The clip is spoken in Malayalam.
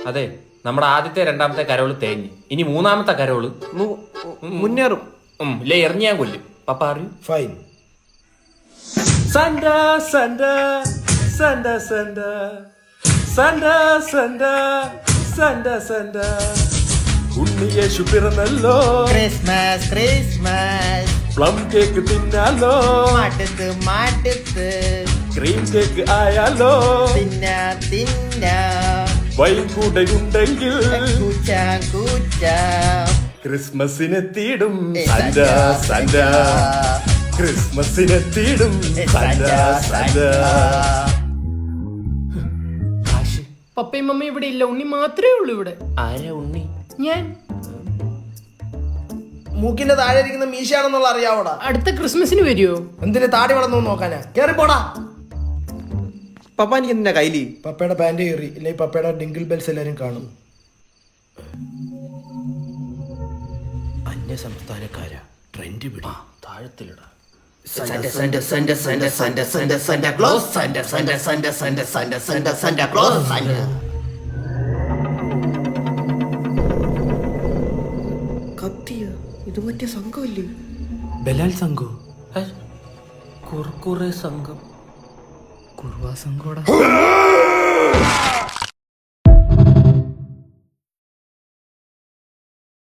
അതെ, നമ്മുടെ ആദ്യത്തെ രണ്ടാമത്തെ കരോള് തേഞ്ഞ്, ഇനി മൂന്നാമത്തെ കരോള് മുന്നേറും. ഇല്ലേ എറിഞ്ഞ് ഞാൻ കൊല്ലും. പപ്പ അറിയൂ. ഫൈൻ. സണ്ട സണ്ട സണ്ട സണ്ട സണ്ട സണ്ട സണ്ട സണ്ട ഉണ്ണിയേശു പിറന്നല്ലോ, ക്രിസ്മസ് ക്രിസ്മസ് പ്ലം കേക്ക് തിന്നാലോ, മടുത്ത് മടുത്ത് ക്രീം കേക്ക് ആയാലോ, തിന്ന തിന്ന വൈൻ കൂടെ ഉണ്ടെങ്കിൽ കൂച്ച കൂച്ച ക്രിസ്മസിനെത്തിയിടും സണ്ട സണ്ട, ക്രിസ്മസിനെത്തിയിടും സണ്ട സണ്ട. പപ്പയും മമ്മയും ഇവിടെ ഇല്ല, ഉണ്ണി മാത്രമേ ഉള്ളൂ ഇവിടെ. ആരാ ഉണ്ണി? ഞാൻ മൂക്കിന്റെ താഴെ ഇരിക്കുന്ന മീശയാണെന്നുള്ള അറിയാവോടാ? അടുത്ത ക്രിസ്മസിന് വരുമോ? എന്തിന് താടി വളർന്നു നോക്കാനാ? കേറി പോടാ. പപ്പ എനിക്ക് എന്തിനാ കയ്യില്? പപ്പയുടെ പാന്റ് കയറി, ഇല്ലേ പപ്പയുടെ ഡിങ്കിൾ ബെൽസ് എല്ലാരും കാണും. അന്യ സംസ്ഥാനക്കാരാ, ട്രെൻഡ് പിടി, താഴത്തിലിടാ. Santa Santa Santa Santa Santa Santa Santa Claus Santa Santa Santa Santa Santa Santa Santa Claus Santa. കത്തിയ ഇത് മറ്റേ സംഘമല്ലേ? ബലാൽ സംഘോ, കുർക്കുറെ സംഘം, കുർവാ സംഘോടാ.